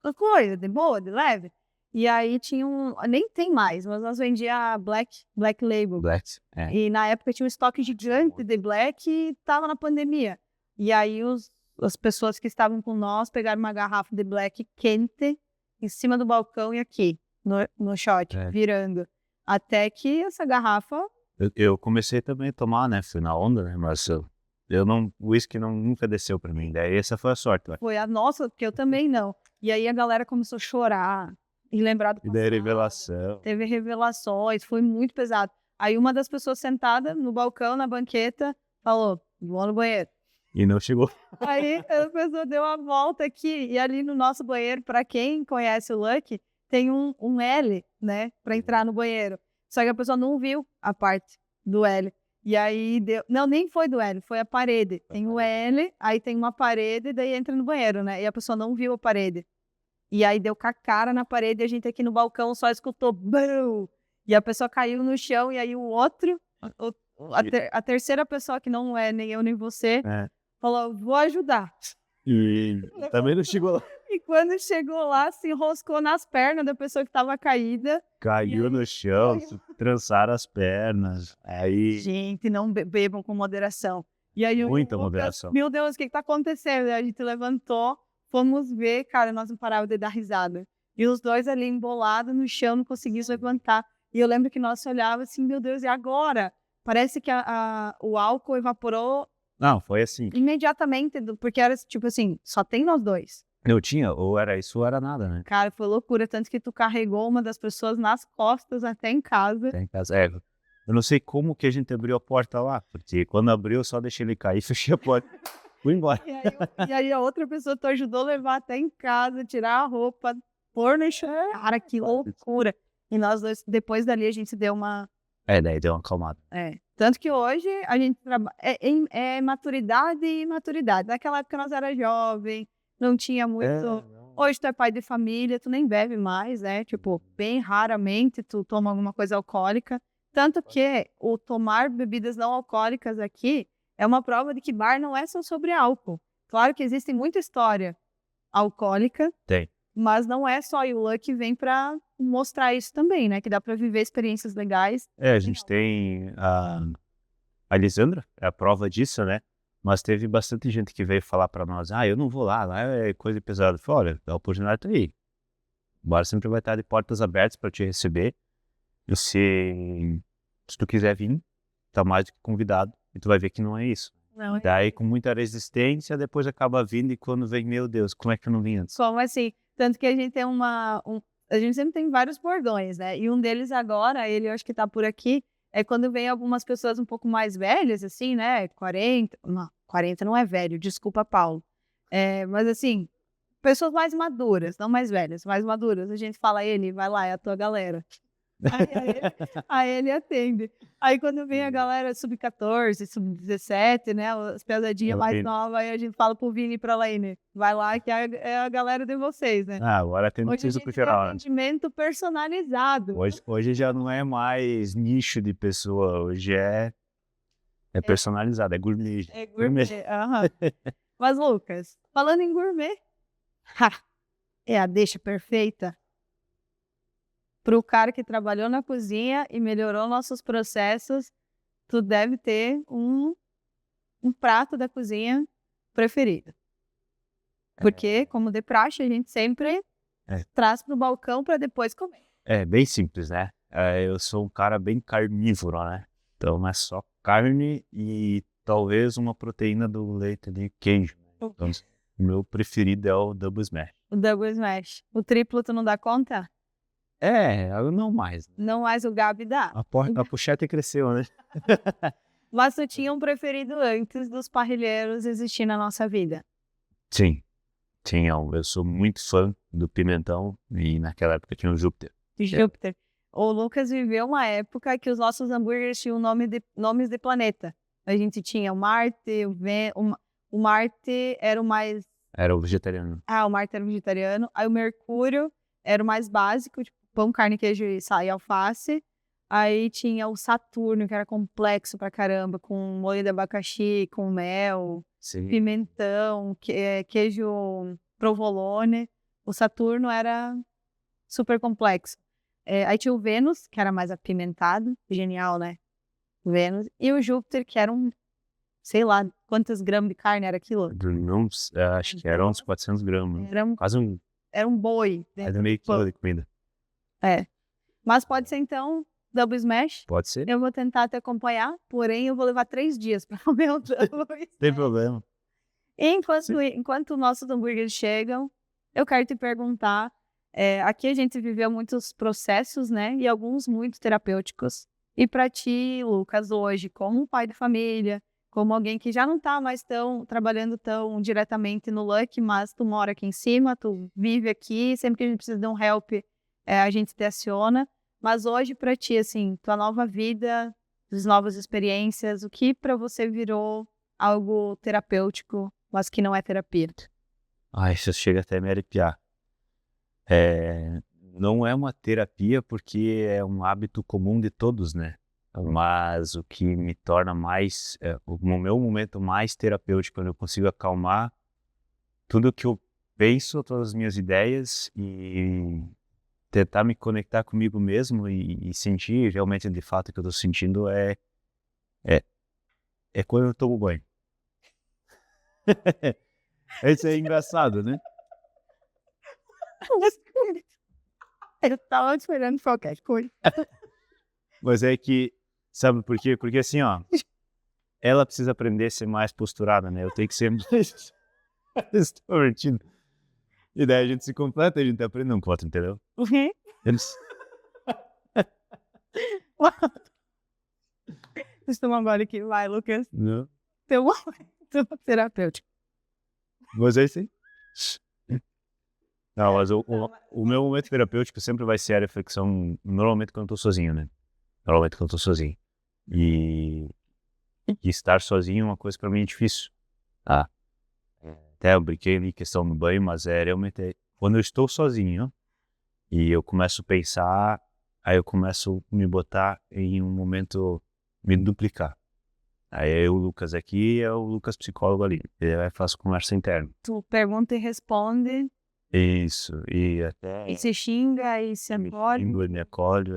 Uma coisa, de boa, de leve. E aí tinha nem tem mais, mas nós vendia Black Label. E na época tinha um estoque gigante de Black e tava na pandemia. E aí as pessoas que estavam com nós pegaram uma garrafa de Black quente em cima do balcão e aqui, no shot, virando. Até que essa garrafa... Eu comecei também a tomar, né? Fui na onda, né? Mas o uísque nunca desceu pra mim. Daí essa foi a sorte, vai. Foi a nossa, porque eu também não. E aí a galera começou a chorar e lembrar do E daí passado. revelação. Teve revelações, foi muito pesado. Aí uma das pessoas sentada no balcão, na banqueta, falou, vou no banheiro. E não chegou. Aí a pessoa deu a volta aqui, e ali no nosso banheiro, para quem conhece o Lucky, tem um L, né, para entrar no banheiro. Só que a pessoa não viu a parte do L. E aí deu. Não, nem foi do L, foi a parede. Tem o L, aí tem uma parede, e daí entra no banheiro, né? E a pessoa não viu a parede. E aí deu com a cara na parede, e a gente aqui no balcão só escutou BUM! E a pessoa caiu no chão, e aí o outro, a terceira pessoa que não é nem eu nem você, falou, vou ajudar. E também não chegou lá. E quando chegou lá, se enroscou nas pernas da pessoa que estava caída. Caiu no chão, trançaram as pernas. Aí. Gente, não bebam com moderação. E aí Muita moderação. Meu Deus, o que está acontecendo? E a gente levantou, fomos ver, cara, nós não parávamos de dar risada. E os dois ali embolados no chão, não conseguiam se levantar. E eu lembro que nós olhávamos assim, meu Deus, e agora? Parece que o álcool evaporou. Não, foi assim. Imediatamente, porque era tipo assim, só tem nós dois. Eu tinha, ou era isso ou era nada, né? Cara, foi loucura, tanto que tu carregou uma das pessoas nas costas até em casa. Até em casa. Eu não sei como que a gente abriu a porta lá, porque quando abriu eu só deixei ele cair e fechei a porta. Fui embora. E aí a outra pessoa tu ajudou a levar até em casa, tirar a roupa, pôr no chão. Cara, que loucura. E nós dois, depois dali a gente deu uma... Daí deu uma acalmada. Tanto que hoje a gente trabalha... É maturidade e imaturidade. Naquela época nós era jovem, não tinha muito... Hoje tu é pai de família, tu nem bebe mais, né? Tipo, bem raramente tu toma alguma coisa alcoólica. Tanto que o tomar bebidas não alcoólicas aqui é uma prova de que bar não é só sobre álcool. Claro que existe muita história alcoólica. Tem. Mas não é só, e o Lucky vem para mostrar isso também, né? Que dá para viver experiências legais. A gente tem a Lisandra, é a prova disso, né? Mas teve bastante gente que veio falar pra nós, eu não vou lá é coisa pesada. Eu falei, olha, a oportunidade tá aí. O bar sempre vai estar de portas abertas para te receber. E se tu quiser vir, tá mais do que convidado. E tu vai ver que não é isso. Não, Daí, com muita resistência, depois acaba vindo e quando vem, meu Deus, como é que eu não vim antes? Como assim? Tanto que a gente tem a gente sempre tem vários bordões, né? E um deles agora, ele eu acho que tá por aqui, é quando vem algumas pessoas um pouco mais velhas, assim, né? 40... Não, 40 não é velho, desculpa, Paulo. Mas assim, pessoas mais maduras, não mais velhas, mais maduras. A gente fala, ele, vai lá, é a tua galera. Aí ele atende. Aí quando vem a galera sub-14, sub-17, né, as pesadinhas mais novas, aí a gente fala pro Vini e pra Laine, vai lá que é a galera de vocês, né? Agora tem notícia pro geral. Atendimento personalizado. Hoje já não é mais nicho de pessoa, hoje é personalizado, é gourmet. É gourmet. Mas Lucas, falando em gourmet, é a deixa perfeita para o cara que trabalhou na cozinha e melhorou nossos processos. Tu deve ter um prato da cozinha preferido. Porque, como de praxe, a gente sempre traz para o balcão para depois comer. É bem simples, né? Eu sou um cara bem carnívoro, né? Então é só carne e talvez uma proteína do leite de queijo. Então, o meu preferido é o Double Smash. O Double Smash. O triplo tu não dá conta? Eu não mais. Não mais o Gabi dá. A pochete cresceu, né? Mas tu tinha um preferido antes dos parrilheiros existir na nossa vida? Sim, tinha. Eu sou muito fã do pimentão e naquela época tinha o Júpiter. Júpiter. O Lucas viveu uma época que os nossos hambúrgueres tinham nomes de planeta. A gente tinha o Marte, o Marte era o mais... Era o vegetariano. O Marte era o vegetariano. Aí o Mercúrio era o mais básico, tipo pão, carne, queijo e alface. Aí tinha o Saturno, que era complexo pra caramba, com molho de abacaxi, com mel, pimentão, queijo provolone. O Saturno era super complexo. Aí tinha o Vênus, que era mais apimentado, genial, né? Vênus. E o Júpiter, que era sei lá, quantos gramas de carne era aquilo? Acho que eram uns 400 gramas. Era um boi. Quase meio quilo de comida. Mas pode ser, então, Double Smash. Pode ser. Eu vou tentar te acompanhar, porém eu vou levar 3 dias para comer o Double Smash. Tem problema. E enquanto nossos hambúrgueres chegam, eu quero te perguntar, aqui a gente viveu muitos processos, né, e alguns muito terapêuticos. E para ti, Lucas, hoje, como um pai de família, como alguém que já não está mais trabalhando tão diretamente no Lucky, mas tu mora aqui em cima, tu vive aqui, sempre que a gente precisa de um help, a gente te aciona. Mas hoje, para ti, assim, tua nova vida, as novas experiências, o que para você virou algo terapêutico, mas que não é terapia? Ai, isso chega até a me arrepiar. Não é uma terapia porque é um hábito comum de todos, né? Mas o que me torna mais, o meu momento mais terapêutico, quando eu consigo acalmar tudo que eu penso, todas as minhas ideias e tentar me conectar comigo mesmo e sentir realmente de fato o que eu tô sentindo é quando eu tomo banho. Isso é engraçado, né? Eu tava esperando qualquer coisa. Mas é que, sabe por quê? Porque assim, ó, ela precisa aprender a ser mais posturada, né? Eu tenho que ser mais extrovertido. E daí a gente se completa, a gente aprende um com o outro, entendeu? Eles... Estou agora aqui, vai, Lucas. Não. Teu momento terapêutico. Mas é assim. Não, mas o meu momento terapêutico sempre vai ser a reflexão, normalmente quando eu tô sozinho, né? Normalmente quando eu tô sozinho. E estar sozinho é uma coisa pra mim difícil. Tá? Até eu brinquei ali questão do banho, mas realmente quando eu estou sozinho e eu começo a pensar, aí eu começo a me botar em um momento, me duplicar. Aí o Lucas aqui é o Lucas psicólogo ali. Ele vai fazer conversa interna. Tu pergunta e responde. Isso, e até... E se xinga, e se acolhe. Me acolho,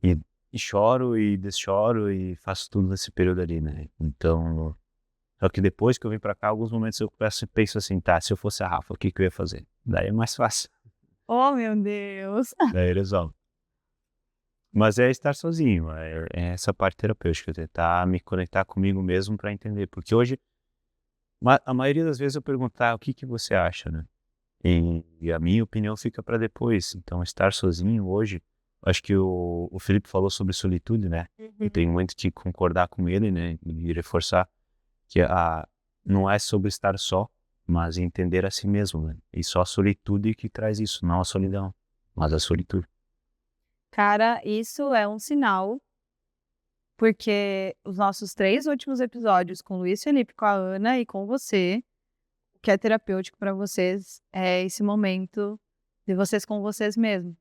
e choro, e deschoro, e faço tudo nesse período ali, né? Então, só que depois que eu vim pra cá, alguns momentos eu penso assim, tá, se eu fosse a Rafa, o que eu ia fazer? Daí é mais fácil. Oh, meu Deus. Daí resolve. Mas é estar sozinho, é essa parte terapêutica, tentar me conectar comigo mesmo pra entender. Porque hoje, a maioria das vezes eu perguntar o que você acha, né? E a minha opinião fica para depois. Então, estar sozinho hoje, acho que o Felipe falou sobre solitude, né? Eu tenho muito que concordar com ele, né? E reforçar que não é sobre estar só, mas entender a si mesmo, né? E só a solitude que traz isso, não a solidão, mas a solitude. Cara, isso é um sinal, porque os nossos 3 últimos episódios com o Luiz Felipe, com a Ana e com você, o que é terapêutico para vocês é esse momento de vocês com vocês mesmos.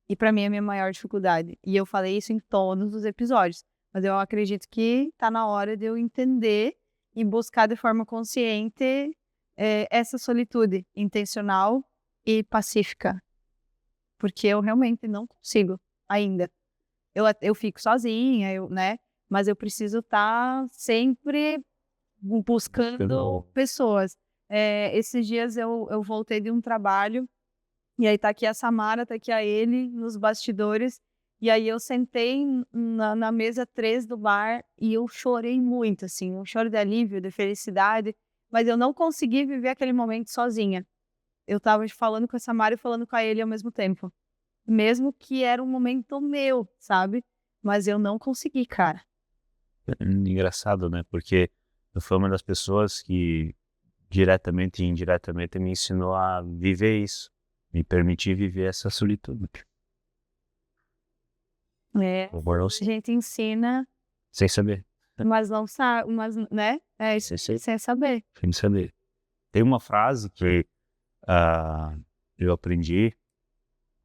E para mim é a minha maior dificuldade. E eu falei isso em todos os episódios, mas eu acredito que tá na hora de eu entender e buscar de forma consciente essa solitude intencional e pacífica. Porque eu realmente não consigo ainda. Eu fico sozinha, né? Mas eu preciso estar sempre buscando pessoas. Esses dias eu voltei de um trabalho, e aí tá aqui a Samara, tá aqui a ele, nos bastidores, e aí eu sentei na mesa 3 do bar e eu chorei muito, assim, um choro de alívio, de felicidade, mas eu não consegui viver aquele momento sozinha. Eu tava falando com a Samara e falando com a ele ao mesmo tempo. Mesmo que era um momento meu, sabe? Mas eu não consegui, cara. Engraçado, né? Porque eu fui uma das pessoas que diretamente e indiretamente me ensinou a viver isso, me permitir viver essa solitude. A gente ensina, Sem saber. mas não sabe, mas, né? É isso, sem saber. Sem saber. Tem uma frase que eu aprendi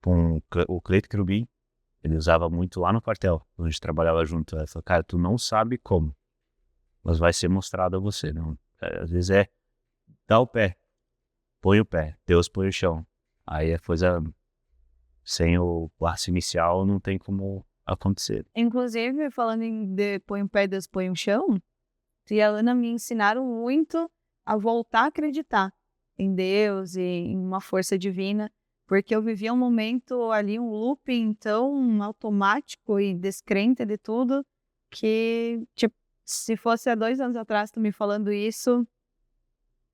com o Cleito Querubim, ele usava muito lá no quartel, quando a gente trabalhava junto. Ele falou, cara, tu não sabe como, mas vai ser mostrado a você. Não? Às vezes dá o pé, põe o pé, Deus põe o chão. Aí a coisa, sem o passo inicial, não tem como acontecer. Inclusive, falando em põe o pé, Deus põe o chão, tu e a Ana me ensinaram muito a voltar a acreditar em Deus e em uma força divina, porque eu vivia um momento ali, um looping tão automático e descrente de tudo, que, tipo, se fosse há 2 anos atrás tu me falando isso,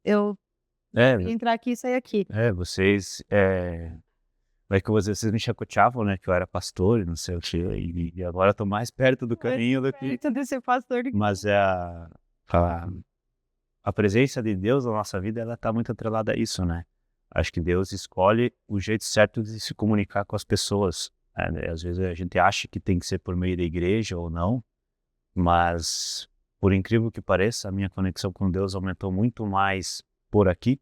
eu É, ia entrar aqui e sair aqui. vocês, como é que vocês me chacoteavam, né, que eu era pastor e não sei o quê, e agora eu tô mais perto do caminho do que... Perto de ser pastor do que... Mas a, a presença de Deus na nossa vida, ela tá muito atrelada a isso, né? Acho que Deus escolhe o jeito certo de se comunicar com as pessoas, né? Às vezes a gente acha que tem que ser por meio da igreja ou não, mas por incrível que pareça, a minha conexão com Deus aumentou muito mais por aqui,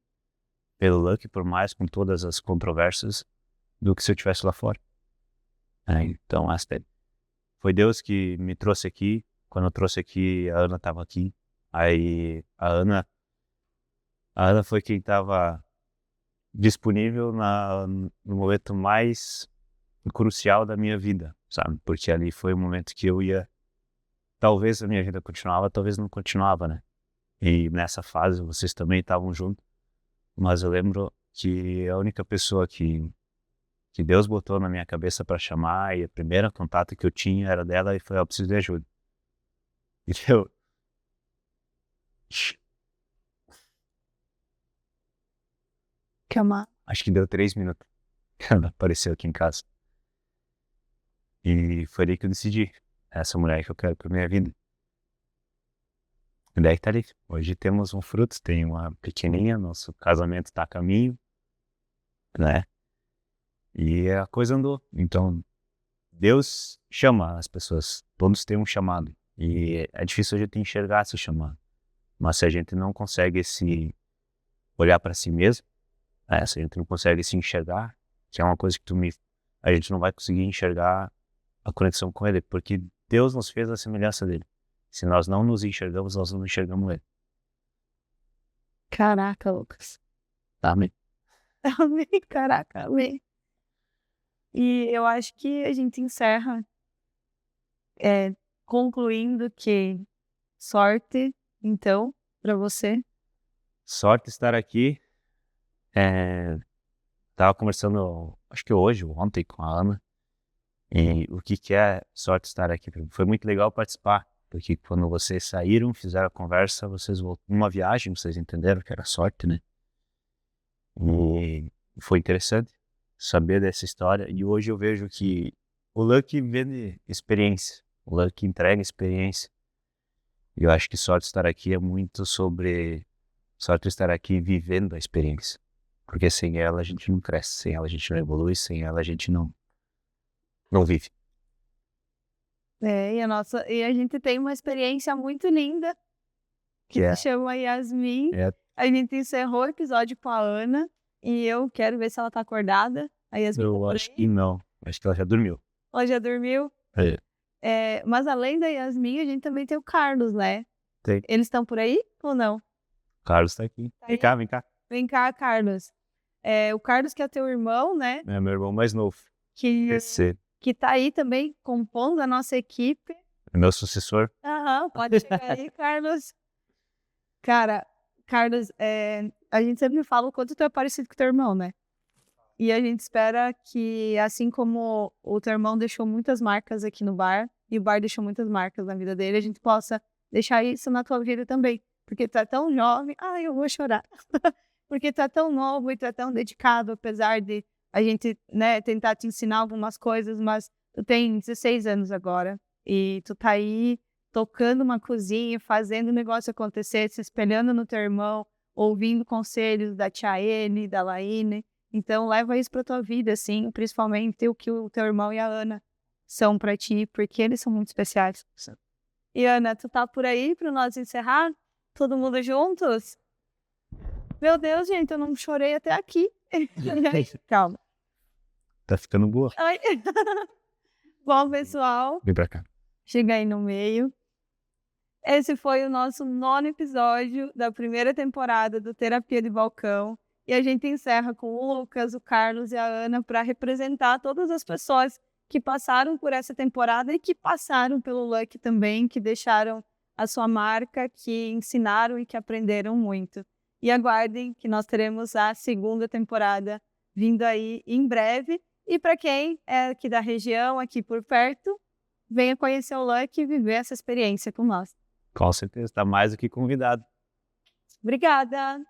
pelo Lucky, por mais com todas as controvérsias, do que se eu estivesse lá fora. Então, foi Deus que me trouxe aqui. Quando eu trouxe aqui, a Ana estava aqui. Aí a Ana foi quem estava disponível no momento mais crucial da minha vida, sabe? Porque ali foi o momento que talvez a minha vida continuava, talvez não continuava, né? E nessa fase vocês também estavam juntos, mas eu lembro que a única pessoa que Deus botou na minha cabeça para chamar, e a primeira contato que eu tinha era dela, e foi: eu preciso de ajuda. E eu... Calma. Acho que deu 3 minutos. Ela apareceu aqui em casa. E foi ali que eu decidi: essa mulher que eu quero pra minha vida. E daí que tá ali. Hoje temos um fruto, tem uma pequenininha, nosso casamento tá a caminho, né? E a coisa andou. Então, Deus chama as pessoas. Todos têm um chamado. E é difícil a gente enxergar esse chamado. Mas se a gente não consegue olhar para si mesmo, se a gente não consegue se enxergar, que é uma coisa que a gente não vai conseguir enxergar a conexão com Ele, porque Deus nos fez a semelhança dele. Se nós não nos enxergamos, nós não enxergamos Ele. Caraca, Lucas. Amém. Amém, caraca, amém. E eu acho que a gente encerra concluindo que sorte, então, para você. Sorte estar aqui. Tava conversando, acho que hoje ou ontem, com a Ana, e o que é sorte estar aqui. Foi muito legal participar, porque quando vocês saíram, fizeram a conversa, vocês voltaram numa viagem, vocês entenderam que era sorte, né? E foi interessante saber dessa história, e hoje eu vejo que o Lucky vende experiência, o Lucky entrega experiência, e eu acho que sorte estar aqui é muito sobre sorte estar aqui vivendo a experiência, porque sem ela a gente não cresce, sem ela a gente não evolui, sem ela a gente não vive. E a gente tem uma experiência muito linda, que se chama Yasmin. A gente encerrou o episódio com a Ana, e eu quero ver se ela tá acordada. A Yasmin Eu acho que não, acho que ela já dormiu. Ela já dormiu? Mas além da Yasmin, a gente também tem o Carlos, né? Tem. Eles estão por aí ou não? Carlos tá aqui. Tá Vem cá, vem cá. Vem cá, Carlos. O Carlos que é teu irmão, né? É meu irmão mais novo. Que tá aí também compondo a nossa equipe. É meu sucessor. Pode chegar aí, Carlos. Cara, Carlos, a gente sempre fala o quanto tu é parecido com teu irmão, né? E a gente espera que, assim como o teu irmão deixou muitas marcas aqui no bar, e o bar deixou muitas marcas na vida dele, a gente possa deixar isso na tua vida também. Porque tu é tão jovem, eu vou chorar. Porque tu é tão novo e tu é tão dedicado, apesar de a gente, né, tentar te ensinar algumas coisas, mas tu tem 16 anos agora, e tu tá aí tocando uma cozinha, fazendo o negócio acontecer, se espelhando no teu irmão, ouvindo conselhos da tia Ene, da Laine. Então, leva isso pra tua vida, assim, principalmente o que o teu irmão e a Ana são pra ti, porque eles são muito especiais. E, Ana, tu tá por aí pra nós encerrar? Todo mundo juntos? Meu Deus, gente, eu não chorei até aqui. Calma. Tá ficando boa. Bom, pessoal. Vem pra cá. Chega aí no meio. Esse foi o nosso 9º episódio da primeira temporada do Terapia de Balcão. E a gente encerra com o Lucas, o Carlos e a Ana para representar todas as pessoas que passaram por essa temporada e que passaram pelo Lucky também, que deixaram a sua marca, que ensinaram e que aprenderam muito. E aguardem que nós teremos a 2ª temporada vindo aí em breve. E para quem é aqui da região, aqui por perto, venha conhecer o Luck e viver essa experiência com nós. Com certeza, está mais do que convidado. Obrigada!